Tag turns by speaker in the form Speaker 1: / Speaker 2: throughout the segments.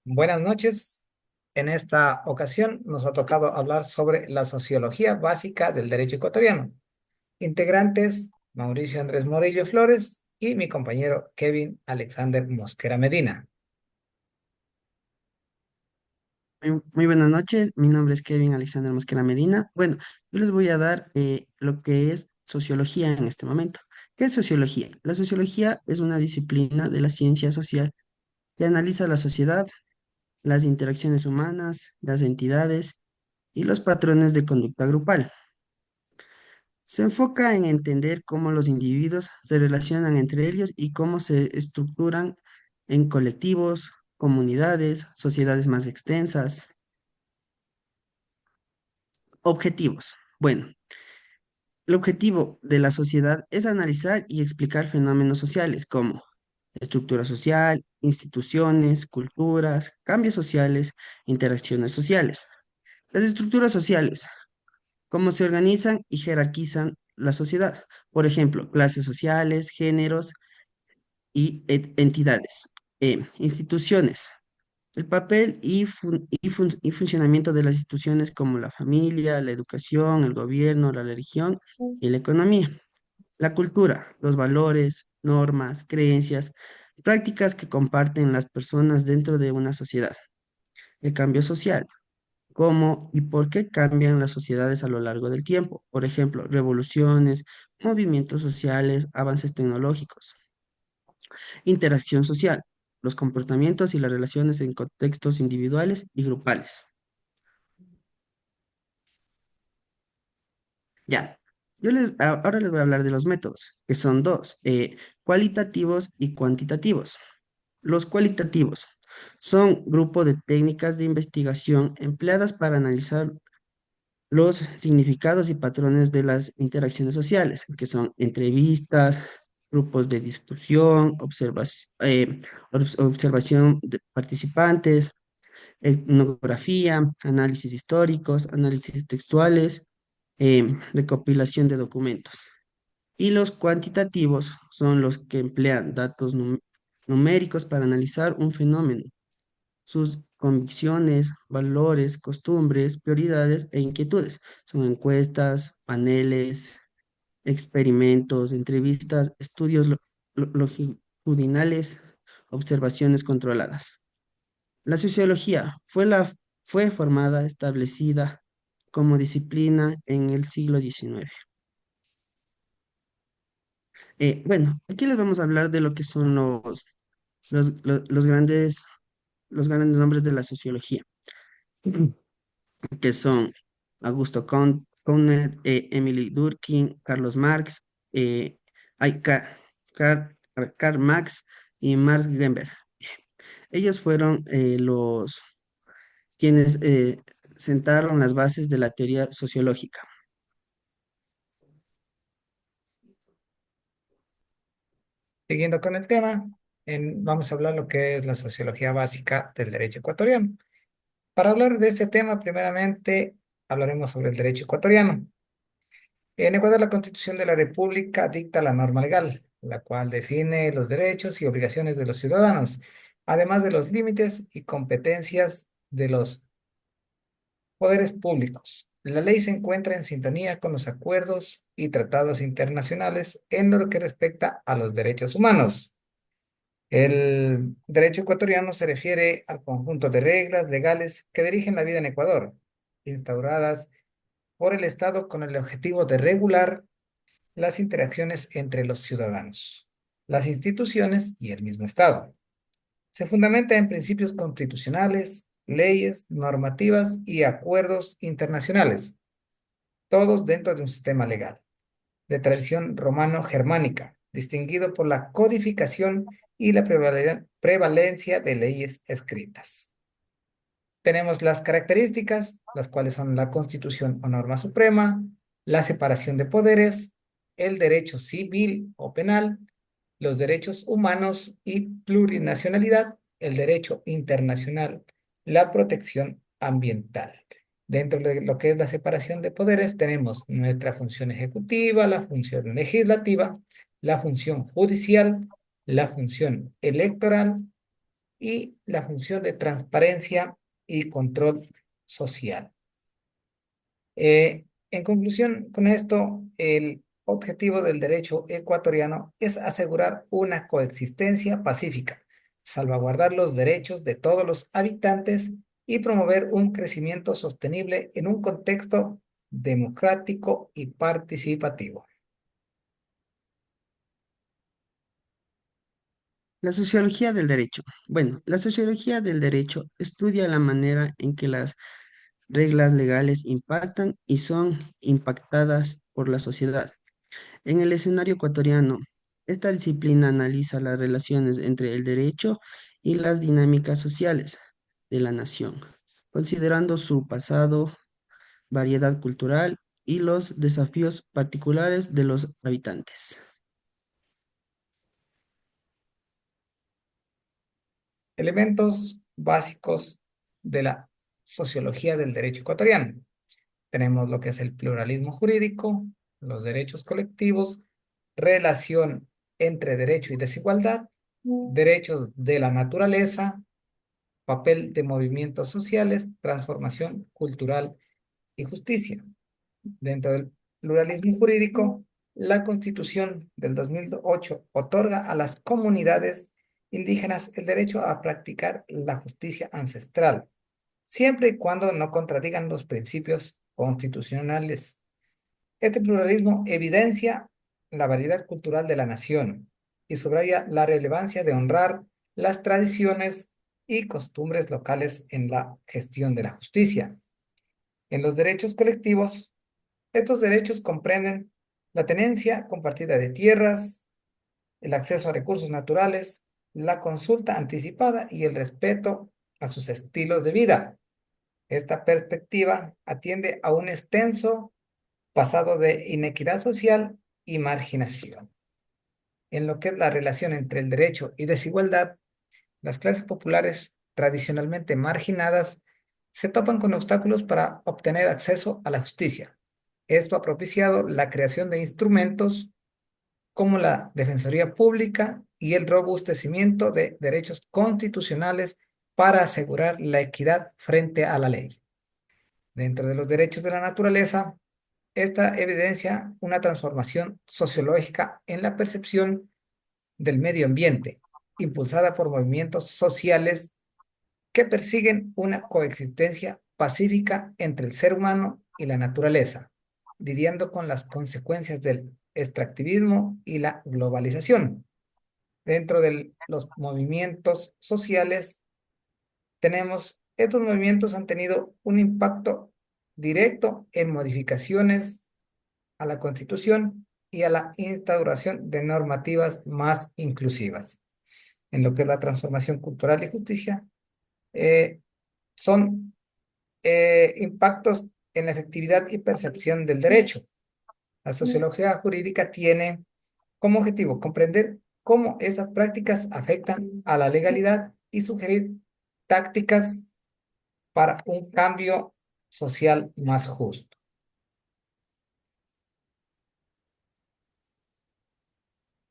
Speaker 1: Buenas noches. En esta ocasión nos ha tocado hablar sobre la sociología básica del derecho ecuatoriano. Integrantes, Mauricio Andrés Morillo Flores y mi compañero Kevin Alexander Mosquera Medina.
Speaker 2: Muy buenas noches, mi nombre es Kevin Alexander Mosquera Medina. Bueno, yo les voy a dar lo que es sociología en este momento. ¿Qué es sociología? La sociología es una disciplina de la ciencia social que analiza la sociedad, las interacciones humanas, las entidades y los patrones de conducta grupal. Se enfoca en entender cómo los individuos se relacionan entre ellos y cómo se estructuran en colectivos, comunidades, sociedades más extensas. Objetivos. Bueno. El objetivo de la sociedad es analizar y explicar fenómenos sociales como estructura social, instituciones, culturas, cambios sociales, interacciones sociales. Las estructuras sociales, cómo se organizan y jerarquizan la sociedad. Por ejemplo, clases sociales, géneros y entidades. Instituciones, el papel y funcionamiento de las instituciones como la familia, la educación, el gobierno, la religión y la economía. La cultura, los valores, normas, creencias, prácticas que comparten las personas dentro de una sociedad. El cambio social, cómo y por qué cambian las sociedades a lo largo del tiempo. Por ejemplo, revoluciones, movimientos sociales, avances tecnológicos. Interacción social, los comportamientos y las relaciones en contextos individuales y grupales. Ya, ahora les voy a hablar de los métodos, que son dos, cualitativos y cuantitativos. Los cualitativos son grupo de técnicas de investigación empleadas para analizar los significados y patrones de las interacciones sociales, que son entrevistas, grupos de discusión, observación de participantes, etnografía, análisis históricos, análisis textuales, recopilación de documentos. Y los cuantitativos son los que emplean datos numéricos para analizar un fenómeno, sus convicciones, valores, costumbres, prioridades e inquietudes. Son encuestas, paneles, experimentos, entrevistas, estudios longitudinales, observaciones controladas. La sociología fue formada, establecida como disciplina en el siglo XIX. Bueno, aquí les vamos a hablar de lo que son los grandes nombres de la sociología, que son Augusto Comte, Emily Durkheim, Carlos Marx, eh, hay Karl Marx y Max Weber. Ellos fueron los quienes sentaron las bases de la teoría sociológica.
Speaker 1: Siguiendo con el tema, vamos a hablar lo que es la sociología básica del derecho ecuatoriano. Para hablar de este tema, primeramente hablaremos sobre el derecho ecuatoriano. En Ecuador, la Constitución de la República dicta la norma legal, la cual define los derechos y obligaciones de los ciudadanos, además de los límites y competencias de los poderes públicos. La ley se encuentra en sintonía con los acuerdos y tratados internacionales en lo que respecta a los derechos humanos. El derecho ecuatoriano se refiere al conjunto de reglas legales que dirigen la vida en Ecuador, instauradas por el Estado con el objetivo de regular las interacciones entre los ciudadanos, las instituciones y el mismo Estado. Se fundamenta en principios constitucionales, leyes, normativas y acuerdos internacionales, todos dentro de un sistema legal de tradición romano-germánica, distinguido por la codificación y la prevalencia de leyes escritas. Tenemos las características, las cuales son la Constitución o norma suprema, la separación de poderes, el derecho civil o penal, los derechos humanos y plurinacionalidad, el derecho internacional, la protección ambiental. Dentro de lo que es la separación de poderes, tenemos nuestra función ejecutiva, la función legislativa, la función judicial, la función electoral y la función de transparencia y control social. En conclusión, con esto, el objetivo del derecho ecuatoriano es asegurar una coexistencia pacífica, salvaguardar los derechos de todos los habitantes y promover un crecimiento sostenible en un contexto democrático y participativo.
Speaker 2: La sociología del derecho. Bueno, la sociología del derecho estudia la manera en que las reglas legales impactan y son impactadas por la sociedad. En el escenario ecuatoriano, esta disciplina analiza las relaciones entre el derecho y las dinámicas sociales de la nación, considerando su pasado, variedad cultural y los desafíos particulares de los habitantes.
Speaker 1: Elementos básicos de la sociología del derecho ecuatoriano. Tenemos lo que es el pluralismo jurídico, los derechos colectivos, relación entre derecho y desigualdad, derechos de la naturaleza, papel de movimientos sociales, transformación cultural y justicia. Dentro del pluralismo jurídico, la Constitución del 2008 otorga a las comunidades indígenas el derecho a practicar la justicia ancestral, siempre y cuando no contradigan los principios constitucionales. Este pluralismo evidencia la variedad cultural de la nación y subraya la relevancia de honrar las tradiciones y costumbres locales en la gestión de la justicia. En los derechos colectivos, estos derechos comprenden la tenencia compartida de tierras, el acceso a recursos naturales, la consulta anticipada y el respeto a sus estilos de vida. Esta perspectiva atiende a un extenso pasado de inequidad social y marginación. En lo que es la relación entre el derecho y desigualdad, las clases populares tradicionalmente marginadas se topan con obstáculos para obtener acceso a la justicia. Esto ha propiciado la creación de instrumentos como la Defensoría Pública y el robustecimiento de derechos constitucionales para asegurar la equidad frente a la ley. Dentro de los derechos de la naturaleza, esta evidencia una transformación sociológica en la percepción del medio ambiente, impulsada por movimientos sociales que persiguen una coexistencia pacífica entre el ser humano y la naturaleza, lidiando con las consecuencias del extractivismo y la globalización. Dentro de los movimientos sociales, estos movimientos han tenido un impacto directo en modificaciones a la Constitución y a la instauración de normativas más inclusivas. En lo que es la transformación cultural y justicia, eh, son impactos en la efectividad y percepción del derecho. La sociología jurídica tiene como objetivo comprender cómo estas prácticas afectan a la legalidad y sugerir tácticas para un cambio social más justo.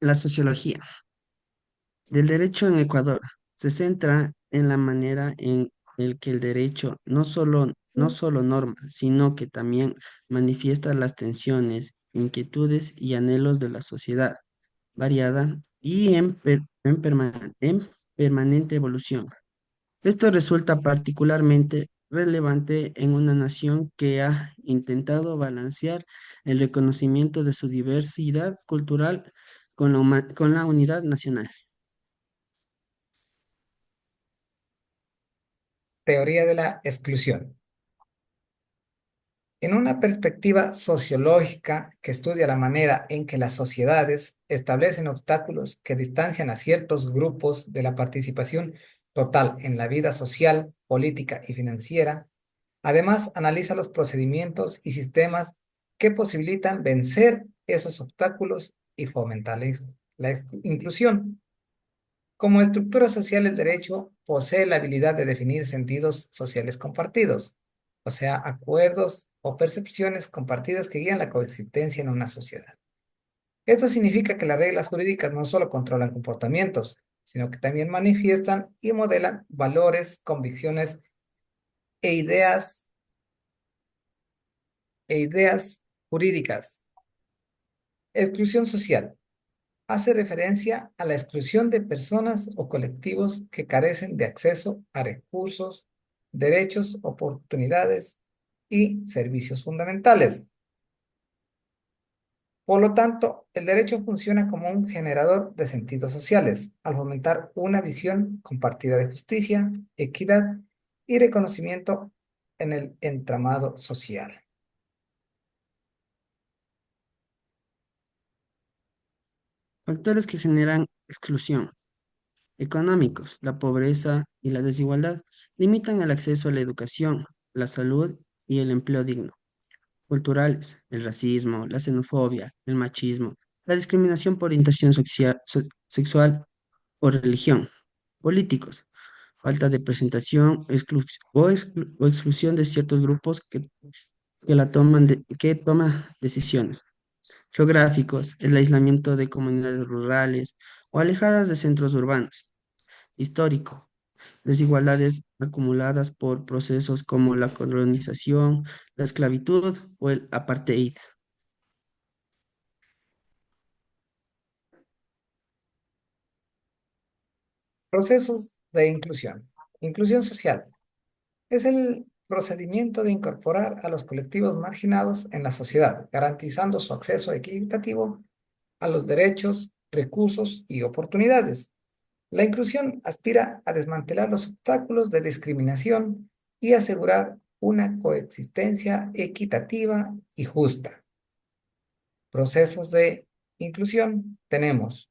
Speaker 2: La sociología del derecho en Ecuador se centra en la manera en el que el derecho no solo norma, sino que también manifiesta las tensiones, inquietudes y anhelos de la sociedad, variada y en permanente evolución. Esto resulta particularmente relevante en una nación que ha intentado balancear el reconocimiento de su diversidad cultural con la unidad nacional.
Speaker 1: Teoría de la exclusión. En una perspectiva sociológica que estudia la manera en que las sociedades establecen obstáculos que distancian a ciertos grupos de la participación total en la vida social, política y financiera, además analiza los procedimientos y sistemas que posibilitan vencer esos obstáculos y fomentar la inclusión. Como estructura social, el derecho posee la habilidad de definir sentidos sociales compartidos, o sea, acuerdos o percepciones compartidas que guían la coexistencia en una sociedad. Esto significa que las reglas jurídicas no solo controlan comportamientos, sino que también manifiestan y modelan valores, convicciones e ideas jurídicas. Exclusión social. Hace referencia a la exclusión de personas o colectivos que carecen de acceso a recursos, derechos, oportunidades y servicios fundamentales. Por lo tanto, el derecho funciona como un generador de sentidos sociales, al fomentar una visión compartida de justicia, equidad y reconocimiento en el entramado social.
Speaker 2: Factores que generan exclusión. Económicos, la pobreza y la desigualdad limitan el acceso a la educación, la salud y el empleo digno. Culturales, el racismo, la xenofobia, el machismo, la discriminación por orientación sexual o religión. Políticos, falta de presentación o exclusión de ciertos grupos que toman decisiones. Geográficos, el aislamiento de comunidades rurales o alejadas de centros urbanos. Histórico, desigualdades acumuladas por procesos como la colonización, la esclavitud o el apartheid.
Speaker 1: Procesos de inclusión. Inclusión social es el procedimiento de incorporar a los colectivos marginados en la sociedad, garantizando su acceso equitativo a los derechos, recursos y oportunidades. La inclusión aspira a desmantelar los obstáculos de discriminación y asegurar una coexistencia equitativa y justa. Procesos de inclusión tenemos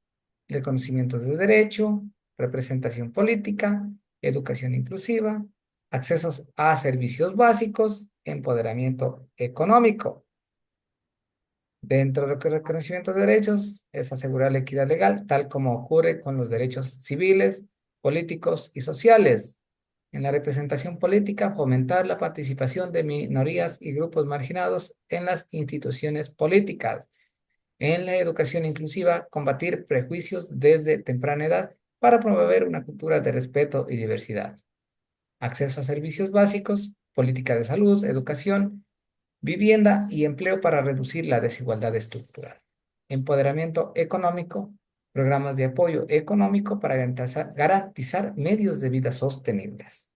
Speaker 1: reconocimiento de derecho, representación política, educación inclusiva, accesos a servicios básicos, empoderamiento económico. Dentro del reconocimiento de derechos es asegurar la equidad legal, tal como ocurre con los derechos civiles, políticos y sociales. En la representación política, fomentar la participación de minorías y grupos marginados en las instituciones políticas. En la educación inclusiva, combatir prejuicios desde temprana edad para promover una cultura de respeto y diversidad. Acceso a servicios básicos, política de salud, educación, vivienda y empleo para reducir la desigualdad estructural. Empoderamiento económico, programas de apoyo económico para garantizar medios de vida sostenibles.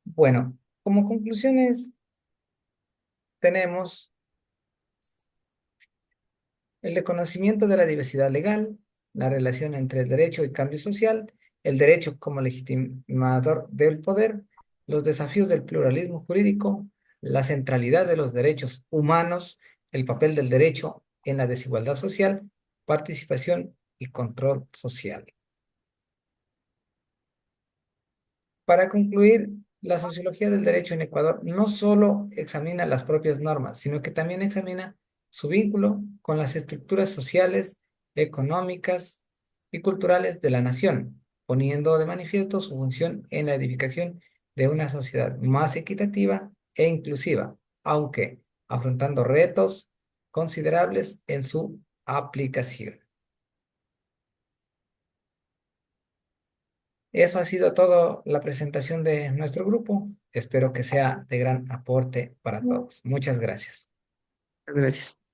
Speaker 1: Bueno, como conclusiones tenemos el reconocimiento de la diversidad legal, la relación entre el derecho y cambio social, el derecho como legitimador del poder, los desafíos del pluralismo jurídico, la centralidad de los derechos humanos, el papel del derecho en la desigualdad social, participación y control social. Para concluir, la sociología del derecho en Ecuador no solo examina las propias normas, sino que también examina su vínculo con las estructuras sociales, económicas y culturales de la nación, poniendo de manifiesto su función en la edificación de una sociedad más equitativa e inclusiva, aunque afrontando retos considerables en su aplicación. Eso ha sido todo la presentación de nuestro grupo. Espero que sea de gran aporte para todos. Muchas gracias.
Speaker 2: Gracias.